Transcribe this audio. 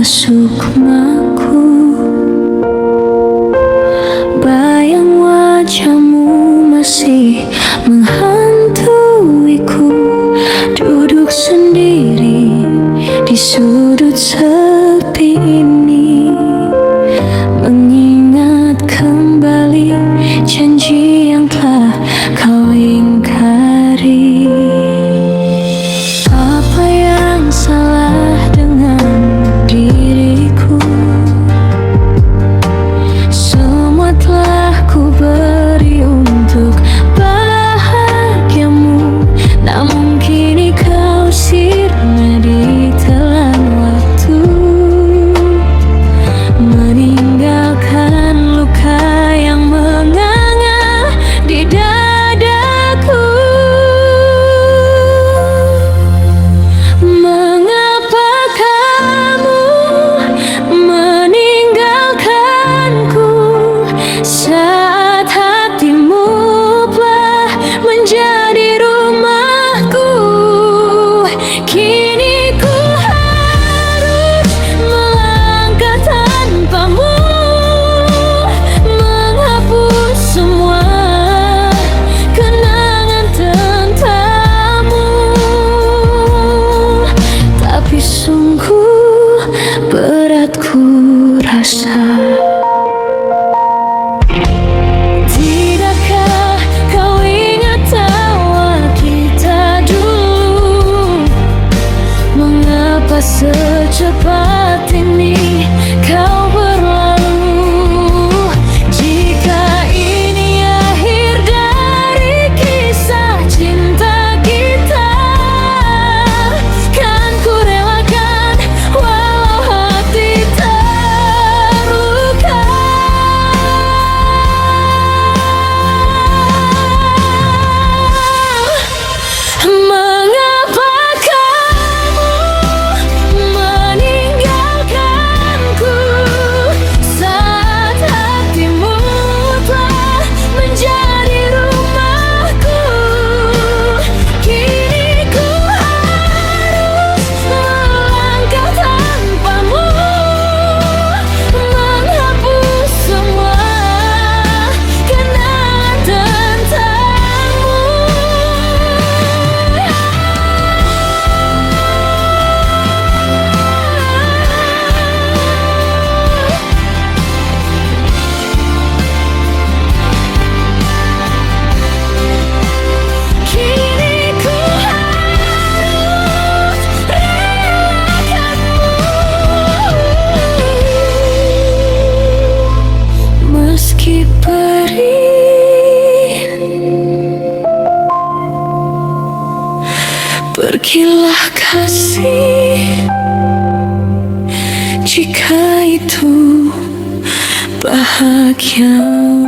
sukmaku. Bayang wajahmu masih menghantuiku, duduk sendiri di sudut sepi ini, mengingat kembali janji yang telah kau ingkari. Apa yang salah dengan diriku? Semua telah ku beri untuk bahagiamu, namun kini kau sirna di telan waktu, meninggalkan luka yang menganga di dadaku. Mengapa kamu meninggalkanku saat hatimu telah menjadi rumahku? Kini ku harus melangkah tanpamu, menghapus semua kenangan tentangmu. Tapi sungguh berat ku rasa. Tidakkah kau ingat tawa kita dulu? Mengapa secepat ini kau berlalu? Jika ini akhir dari kisah cinta kita, kan ku relakan walau hati terluka. Mengapa kamu meninggalkanku saat hatimu telah menjadi rumahku? Kini ku harus melangkah tanpamu, menghapus semua kenangan tentangmu. Kini ku harus relakanmu, meski perih. Pergilah kasih, jika itu bahagia.